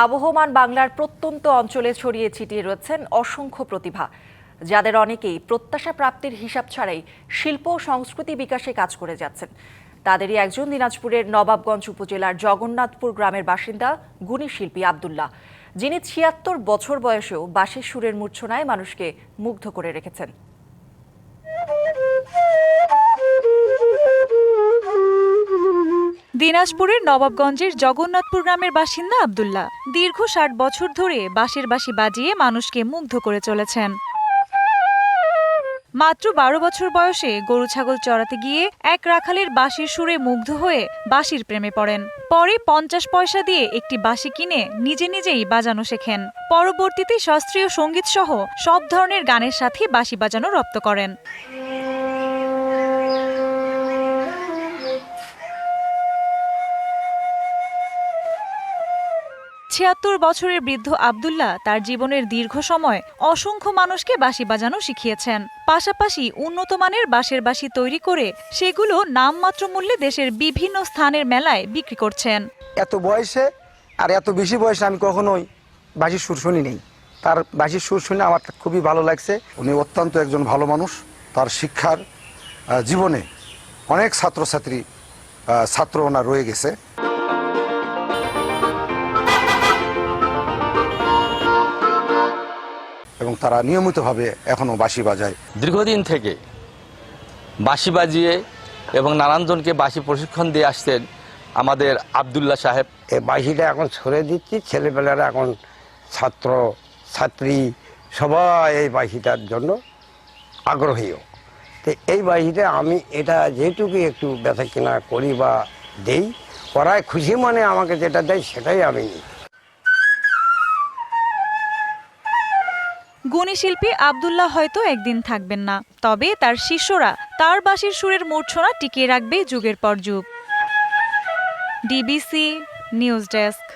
আবহমান বাংলার প্রত্যন্ত অঞ্চলে ছড়িয়ে ছিটিয়ে রয়েছেন অসংখ্য প্রতিভা, যাদের অনেকেই প্রত্যাশা প্রাপ্তির হিসাব ছাড়াই শিল্প ও সংস্কৃতি বিকাশে কাজ করে যাচ্ছেন। তাদেরই একজন দিনাজপুরের নবাবগঞ্জ উপজেলার জগন্নাথপুর গ্রামের বাসিন্দা গুণী শিল্পী আব্দুল্লাহ, যিনি ৭৬ বছর বয়সেও বাঁশির সুরের মূর্ছনায় মানুষকে মুগ্ধ করে রেখেছেন। দিনাজপুরের নবাবগঞ্জের জগন্নাথপুর গ্রামের বাসিন্দা আব্দুল্লাহ দীর্ঘ ৬০ বছর ধরে বাঁশির বাঁশি বাজিয়ে মানুষকে মুগ্ধ করে চলেছেন। মাত্র ১২ বছর বয়সে গরু ছাগল চড়াতে গিয়ে এক রাখালের বাঁশির সুরে মুগ্ধ হয়ে বাঁশির প্রেমে পড়েন। পরে ৫০ পয়সা দিয়ে একটি বাঁশি কিনে নিজে নিজেই বাজানো শেখেন। পরবর্তীতে শাস্ত্রীয় সঙ্গীত সহ সব ধরনের গানের সাথে বাঁশি বাজানো রপ্ত করেন। ছিয়াত্তর বছরের বৃদ্ধ আব্দুল্লাহ তার জীবনের দীর্ঘ সময় অসংখ্য মানুষকে বাঁশি বাজানো শিখিয়েছেন। পাশাপাশি উন্নত মানের বাঁশের বাঁশি তৈরি করে সেগুলো নামমাত্র মূল্যে দেশের বিভিন্ন স্থানের মেলায় বিক্রি করছেন। এত বয়সে আর এত বেশি বয়সে আমি কখনোই বাঁশির সুর শুনি নেই। তার বাঁশির সুর শুনে আমার খুবই ভালো লাগছে। উনি অত্যন্ত একজন ভালো মানুষ। তার শিক্ষার জীবনে অনেক ছাত্র ওনার রয়ে গেছে। এবং তারা নিয়মিতভাবে এখনো বাঁশি বাজায়। দীর্ঘদিন থেকে বাঁশি বাজিয়ে এবং নানানজনকে বাঁশি প্রশিক্ষণ দিয়ে আসছেন আমাদের আব্দুল্লাহ সাহেব। এই বাঁশিটা এখন ছড়ে দিচ্ছি, ছেলেপেলেরা এখন ছাত্র ছাত্রী সবাই এই বাঁশিটার জন্য আগ্রহীও। তো এই বাঁশিটা আমি এটা যেটুকু একটু বেচা কিনা করি বা দেই, ওরাই খুশি মনে আমাকে যেটা দেয় সেটাই আমি নিই। গুণী শিল্পী আব্দুল্লাহ হয়তো একদিন থাকবেন না, তবে তার শিষ্যরা তার বাঁশির সুরের মূর্ছনা টিকিয়ে রাখবে যুগের পর যুগ। DBC news desk.